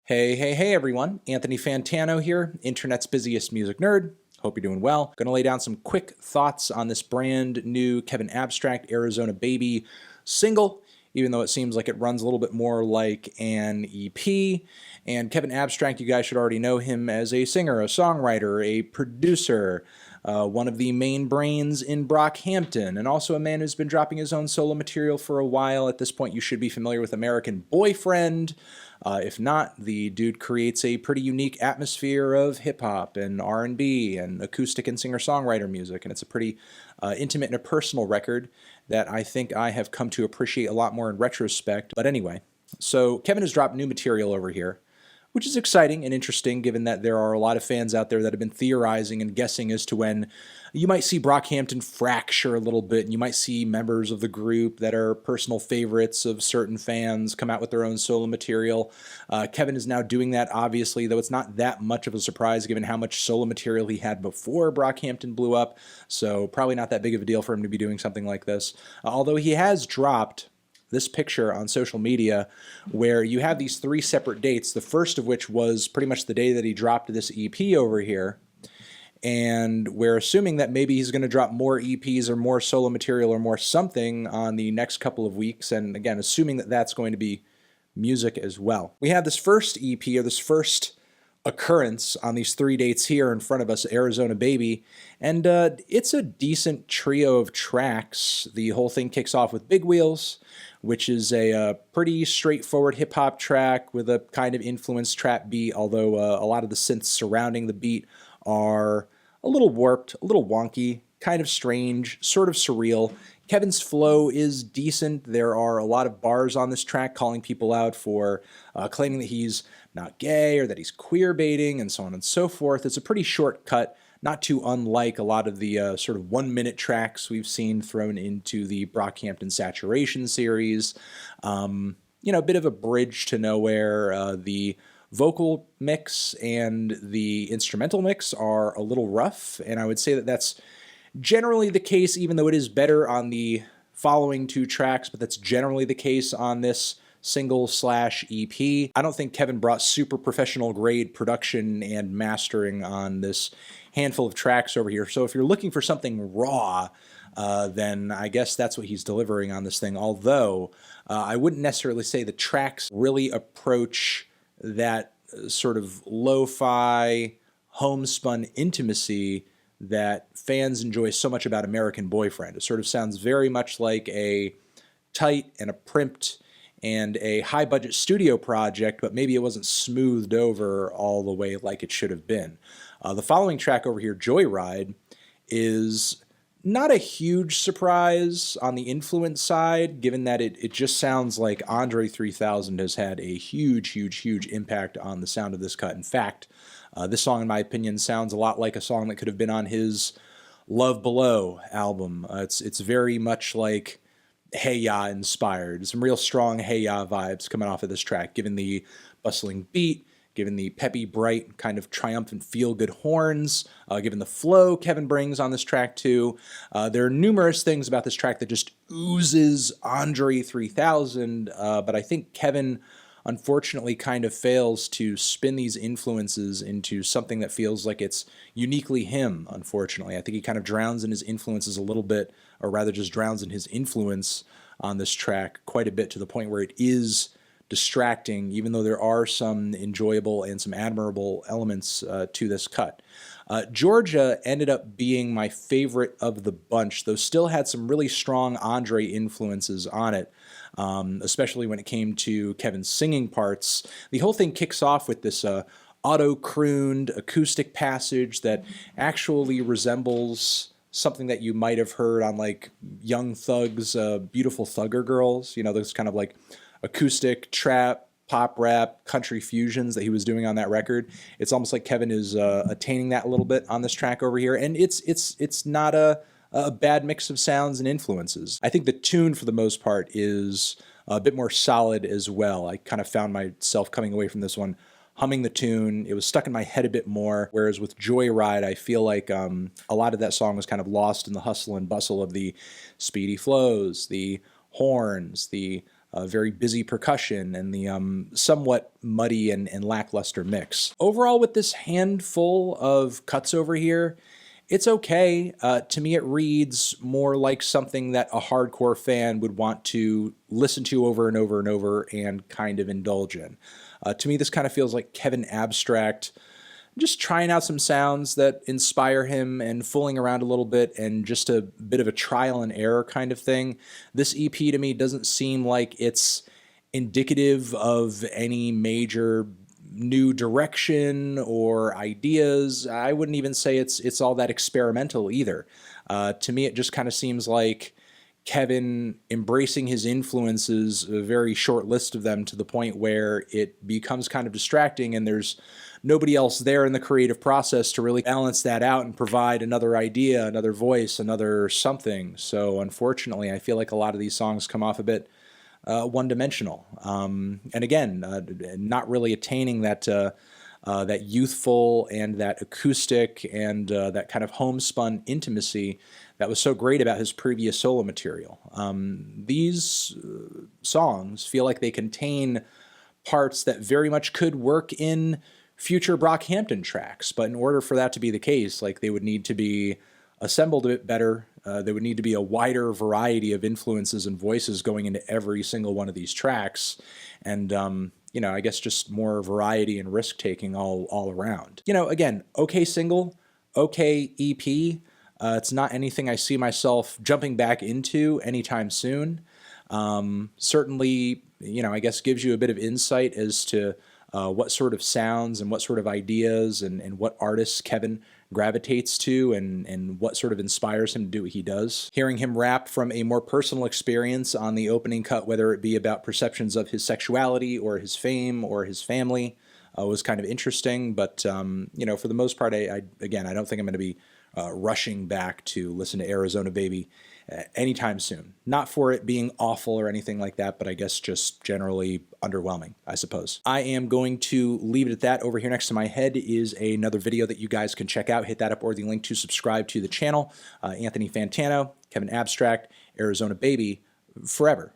Hey everyone, Anthony Fantano here, internet's busiest music nerd. Hope you're doing well. Gonna lay down some quick thoughts on this brand new Kevin Abstract Arizona Baby single, even though it seems like it runs a little bit more like an EP. And Kevin Abstract, you guys should already know him as a singer, a songwriter, a producer, one of the main brains in Brockhampton, and also a man who's been dropping his own solo material for a while. At this point, you should be familiar with American Boyfriend. If not, the dude creates a pretty unique atmosphere of hip-hop and R&B and acoustic and singer-songwriter music, and it's a pretty intimate and a personal record that I think I have come to appreciate a lot more in retrospect. But anyway, so Kevin has dropped new material over here, which is exciting and interesting given that there are a lot of fans out there that have been theorizing and guessing as to when you might see Brockhampton fracture a little bit, and you might see members of the group that are personal favorites of certain fans come out with their own solo material. Kevin is now doing that, obviously, though it's not that much of a surprise given how much solo material he had before Brockhampton blew up, so probably not that big of a deal for him to be doing something like this. Although he has dropped this picture on social media where you have these three separate dates, the first of which was pretty much the day that he dropped this EP over here. And we're assuming that maybe he's going to drop more EPs or more solo material or more something on the next couple of weeks. And again, assuming that that's going to be music as well. We have this first EP, or this first occurrence on these three dates here in front of us, Arizona Baby, and it's a decent trio of tracks. The whole thing kicks off with Big Wheels, which is a pretty straightforward hip-hop track with a kind of influenced trap beat, although a lot of the synths surrounding the beat are a little warped, a little wonky, kind of strange, sort of surreal. Kevin's flow is decent. There are a lot of bars on this track calling people out for claiming that he's not gay or that he's queer baiting and so on and so forth. It's a pretty short cut, not too unlike a lot of the sort of 1-minute tracks we've seen thrown into the Brockhampton Saturation series. You know, a bit of a bridge to nowhere. The vocal mix and the instrumental mix are a little rough, and I would say that that's generally the case, even though it is better on the following two tracks, but that's generally the case on this single/EP. I don't think Kevin brought super professional grade production and mastering on this handful of tracks over here. So if you're looking for something raw, then I guess that's what he's delivering on this thing. Although I wouldn't necessarily say the tracks really approach that sort of lo-fi, homespun intimacy that fans enjoy so much about American Boyfriend. It sort of sounds very much like a tight and a primped and a high-budget studio project, but maybe it wasn't smoothed over all the way like it should have been. The following track over here, Joyride, is not a huge surprise on the influence side, given that it just sounds like Andre 3000 has had a huge impact on the sound of this cut. In fact, this song, in my opinion, sounds a lot like a song that could have been on his Love Below album. It's very much like Hey Ya inspired. Some real strong Hey Ya vibes coming off of this track, given the bustling beat, given the peppy, bright, kind of triumphant feel-good horns, given the flow Kevin brings on this track too. There are numerous things about this track that just oozes Andre 3000, but I think Kevin unfortunately kind of fails to spin these influences into something that feels like it's uniquely him, unfortunately. I think he kind of drowns in his influences a little bit, or rather just drowns in his influence on this track quite a bit, to the point where it is distracting, even though there are some enjoyable and some admirable elements to this cut. Georgia ended up being my favorite of the bunch, though still had some really strong Andre influences on it, especially when it came to Kevin's singing parts. The whole thing kicks off with this auto-crooned acoustic passage that actually resembles something that you might have heard on like Young Thug's Beautiful Thugger Girls, you know, those kind of like acoustic trap, pop rap, country fusions that he was doing on that record. It's almost like Kevin is attaining that a little bit on this track over here, and it's not a bad mix of sounds and influences. I think the tune, for the most part, is a bit more solid as well. I kind of found myself coming away from this one humming the tune. It was stuck in my head a bit more, whereas with Joyride, I feel like a lot of that song was kind of lost in the hustle and bustle of the speedy flows, the horns, the very busy percussion and the somewhat muddy and lackluster mix. Overall, with this handful of cuts over here, it's okay. To me, it reads more like something that a hardcore fan would want to listen to over and over and over and kind of indulge in. To me, this kind of feels like Kevin Abstract just trying out some sounds that inspire him and fooling around a little bit and just a bit of a trial and error kind of thing. This EP to me doesn't seem like it's indicative of any major new direction or ideas. I wouldn't even say it's all that experimental either. To me, it just kind of seems like Kevin embracing his influences, a very short list of them, to the point where it becomes kind of distracting and there's nobody else there in the creative process to really balance that out and provide another idea, another voice, another something. So unfortunately, I feel like a lot of these songs come off a bit one-dimensional. And again, not really attaining that that youthful and that acoustic and that kind of homespun intimacy that was so great about his previous solo material. These songs feel like they contain parts that very much could work in future Brockhampton tracks, but in order for that to be the case, like, they would need to be assembled a bit better. There would need to be a wider variety of influences and voices going into every single one of these tracks, and you know, I guess just more variety and risk taking all around. You know, again, okay single, okay EP. It's not anything I see myself jumping back into anytime soon. Certainly, you know, I guess gives you a bit of insight as to what sort of sounds and what sort of ideas and what artists Kevin gravitates to and what sort of inspires him to do what he does. Hearing him rap from a more personal experience on the opening cut, whether it be about perceptions of his sexuality or his fame or his family, was kind of interesting. But, you know, for the most part, again, I don't think I'm going to be rushing back to listen to Arizona Baby anytime soon. Not for it being awful or anything like that, but I guess just generally underwhelming, I suppose. I am going to leave it at that. Over here next to my head is another video that you guys can check out. Hit that up, or the link to subscribe to the channel. Anthony Fantano, Kevin Abstract, Arizona Baby, forever.